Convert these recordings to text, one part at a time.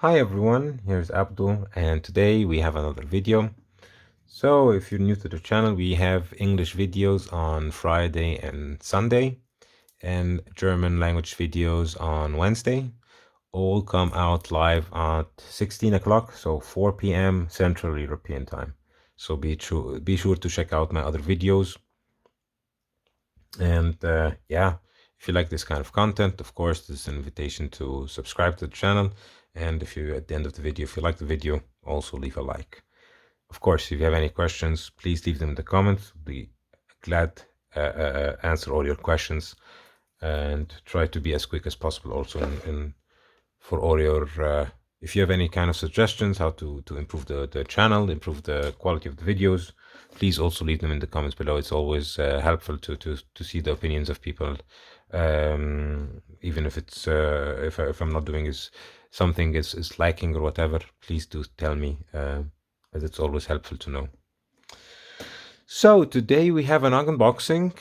Hi everyone, here's Abdul, and today we have another video. So if you're new to the channel, we have English videos on Friday and Sunday, and German language videos on Wednesday. All come out live at 16 o'clock, so 4 p.m. Central European time. So be sure to check out my other videos. And yeah, if you like this kind of content, of course, this is an invitation to subscribe to the channel. And if you, at the end of the video, if you like the video, also leave a like. Of course, if you have any questions, please leave them in the comments. I'll be glad answer all your questions and try to be as quick as possible also for all your if you have any kind of suggestions how to improve the channel, improve the quality of the videos, please also leave them in the comments below. It's always helpful to see the opinions of people, even if it's if I'm not doing something is lacking or whatever. Please do tell me, as it's always helpful to know. So today we have an unboxing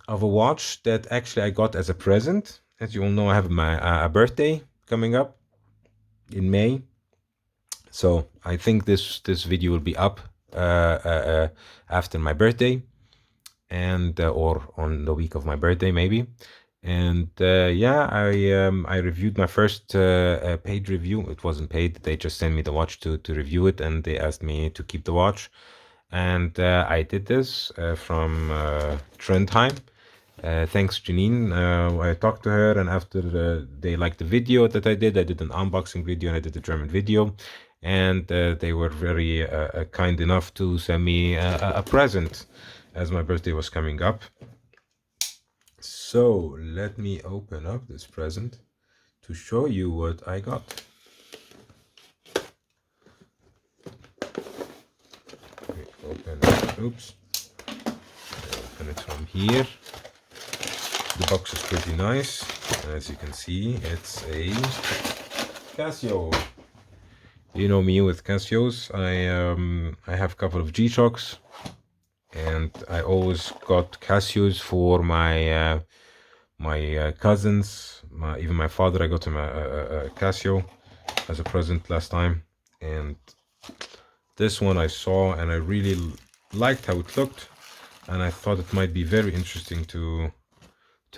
of a watch that actually I got as a present. As you all know, I have my birthday coming up in May, so I think this video will be up after my birthday, and or on the week of my birthday maybe. And yeah, I reviewed my first paid review. It wasn't paid, they just sent me the watch to review it, and they asked me to keep the watch, and I did this from Trendhim. Thanks, Gennina. I talked to her, and after they liked the video that I did an unboxing video, and I did a German video, and they were very kind enough to send me a present as my birthday was coming up. So let me open up this present to show you what I got. Open it. Oops. Open it from here. The box is pretty nice. As you can see, it's a Casio. You know me with Casios. I have a couple of G-Shocks, and I always got Casios for my my cousins. Even my father, I got him a Casio as a present last time, and this one I saw and I really liked how it looked, and I thought it might be very interesting to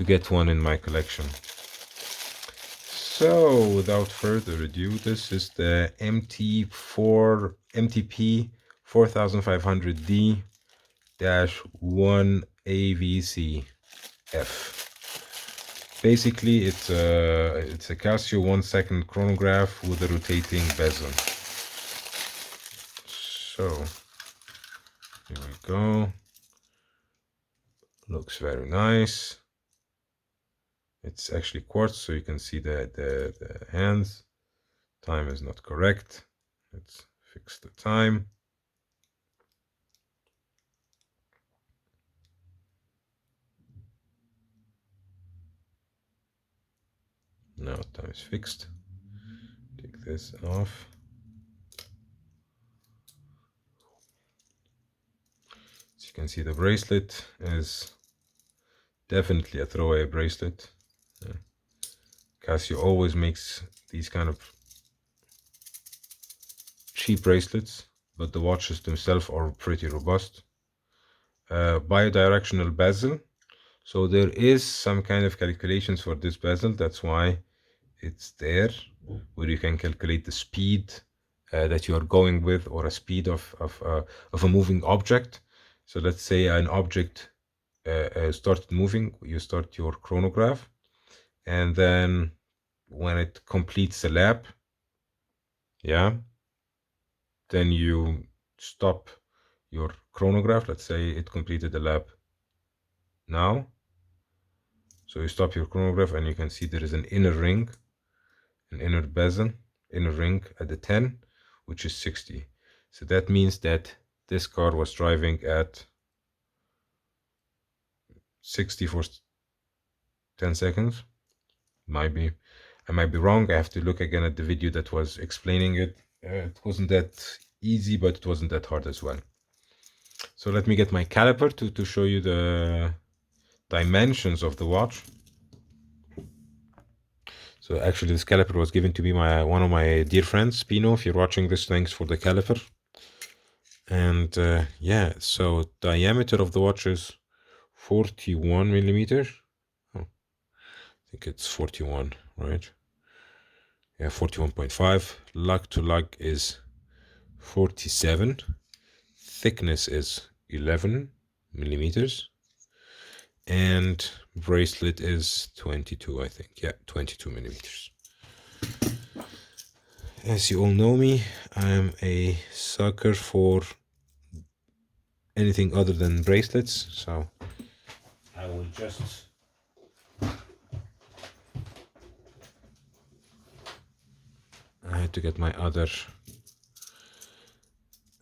get one in my collection. So without further ado, this is the MTP4500D-1AV Basically, it's a Casio 1-second chronograph with a rotating bezel. So here we go. Looks very nice. It's actually quartz, so you can see the hands. Time is not correct. Let's fix the time. Now time is fixed. Take this off. As you can see, the bracelet is definitely a throwaway bracelet. Casio always makes these kind of cheap bracelets, but the watches themselves are pretty robust. Bidirectional bezel, so there is some kind of calculations for this bezel. That's why it's there, where you can calculate the speed that you are going with, or a speed of a moving object. So let's say an object started moving, you start your chronograph, and then when it completes the lap, yeah, then you stop your chronograph. Let's say it completed the lap now, so you stop your chronograph, and you can see there is an inner ring, an inner bezel, inner ring at the 10, which is 60. So that means that this car was driving at 60 for 10 seconds. I might be wrong. I have to look again at the video that was explaining it. It wasn't that easy, but it wasn't that hard as well. So let me get my caliper to show you the dimensions of the watch. So actually this caliper was given to me by one of my dear friends, Pino. If you're watching this, thanks for the caliper. And yeah, so diameter of the watch is 41 millimeters. Oh, I think it's 41, right? Yeah, 41.5. Lug to lug is 47. Thickness is 11 millimeters. And bracelet is 22, I think. Yeah, 22 millimeters. As you all know me, I'm a sucker for anything other than bracelets, so I will just I had to get my other.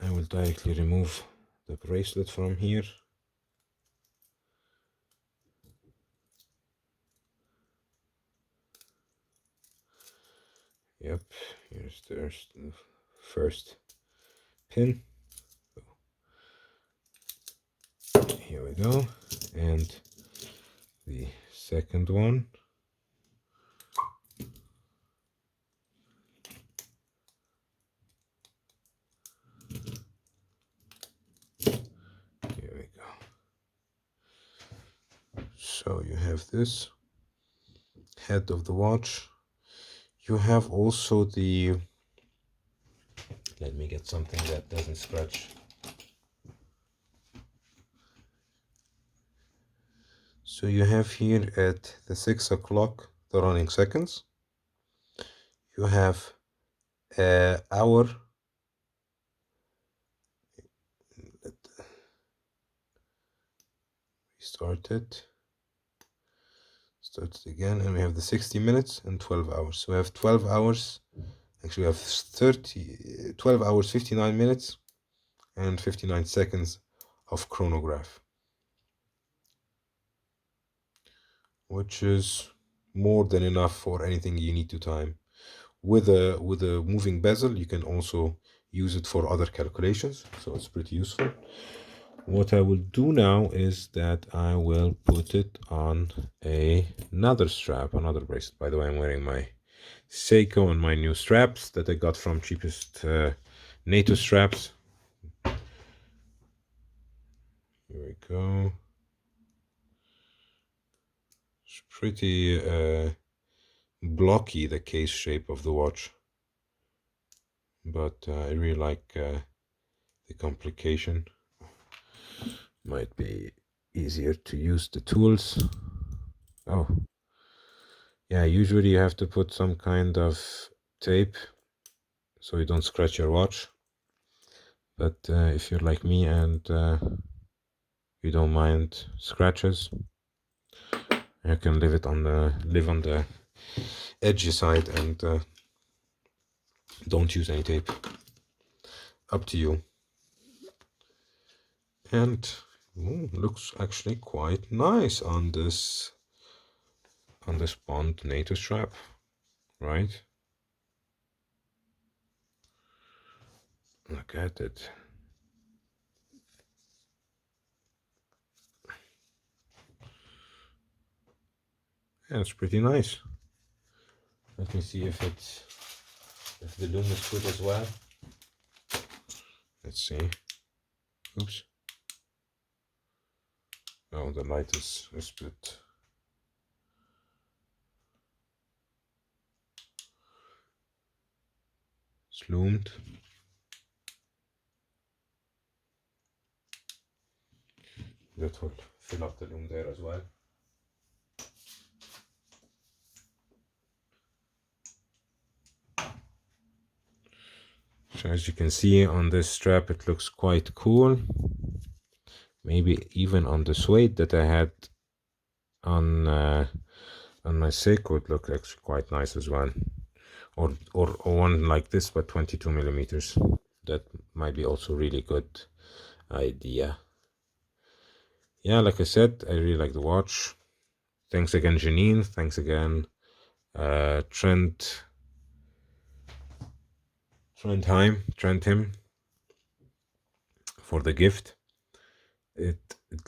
I will directly remove the bracelet from here. Yep, here's the first pin. Here we go, and the second one. Here we go. So you have this head of the watch. You have also the, let me get something that doesn't scratch. So you have here at the 6 o'clock the running seconds. You have hour. Restart it. Start it again, and we have the 60 minutes and 12 hours. So we have 12 hours. Actually, we have 12 hours, 59 minutes, and 59 seconds of chronograph, which is more than enough for anything you need to time. With a moving bezel, you can also use it for other calculations, so it's pretty useful. What I will do now is that I will put it on another strap, another bracelet. By the way, I'm wearing my Seiko and my new straps that I got from cheapest NATO straps. Here we go. It's pretty blocky, the case shape of the watch, but I really like the complication. Might be easier to use the tools. Oh, yeah, usually you have to put some kind of tape so you don't scratch your watch. But if you're like me and you don't mind scratches, you can live on the edgy side and don't use any tape. Up to you. And looks actually quite nice on this Bond NATO strap, right? Look at it. Yeah, it's pretty nice. Let me see if the loom is good as well. Let's see. Oops. Oh, the light is a bit. It's loomed. That will fill up the loom there as well. So as you can see on this strap, it looks quite cool. Maybe even on the suede that I had on my Seiko, it looked actually quite nice as well. Or one like this, but 22 millimeters. That might be also really good idea. Yeah, like I said, I really like the watch. Thanks again, Janine. Thanks again, Trendhim for the gift. It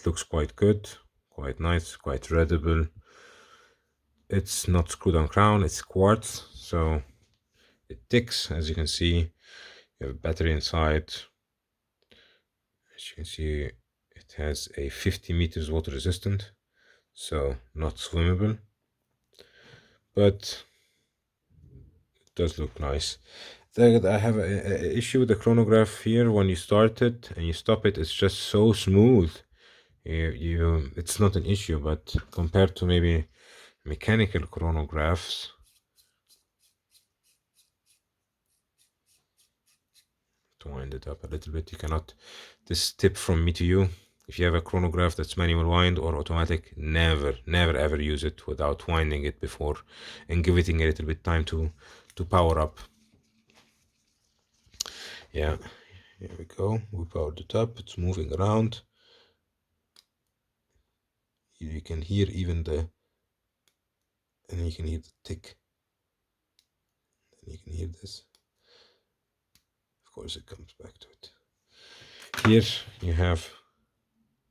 looks quite good, quite nice, quite readable. it's not screw down crown, it's quartz, so it ticks. As you can see, you have a battery inside. As you can see, it has a 50 meters water resistant, so not swimmable, but it does look nice. I have a issue with the chronograph here. When you start it and you stop it, it's just so smooth. It's not an issue, but compared to maybe mechanical chronographs, to wind it up a little bit, you cannot. This tip from me to you: if you have a chronograph that's manual wind or automatic, never ever use it without winding it before and giving it a little bit time to power up. Yeah, here we go. We powered it up. It's moving around. You can hear even the, and you can hear the tick. And you can hear this. Of course, it comes back to it. Here you have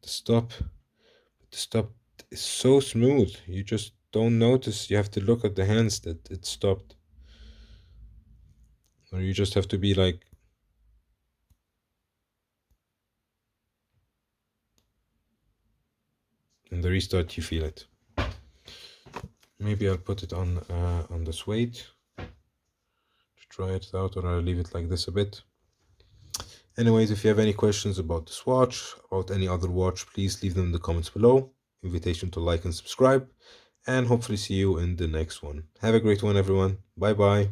the stop. The stop is so smooth. You just don't notice. You have to look at the hands that it stopped. Or you just have to be like, and the restart, you feel it. Maybe I'll put it on the suede to try it out, or I'll leave it like this a bit. Anyways, if you have any questions about this watch, about any other watch, please leave them in the comments below. Invitation to like and subscribe, and hopefully see you in the next one. Have a great one, everyone. Bye bye.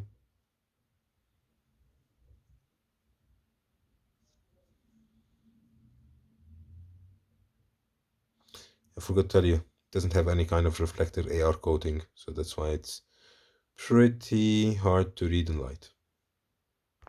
I forgot to tell you, it doesn't have any kind of reflector AR coating, so that's why it's pretty hard to read in light.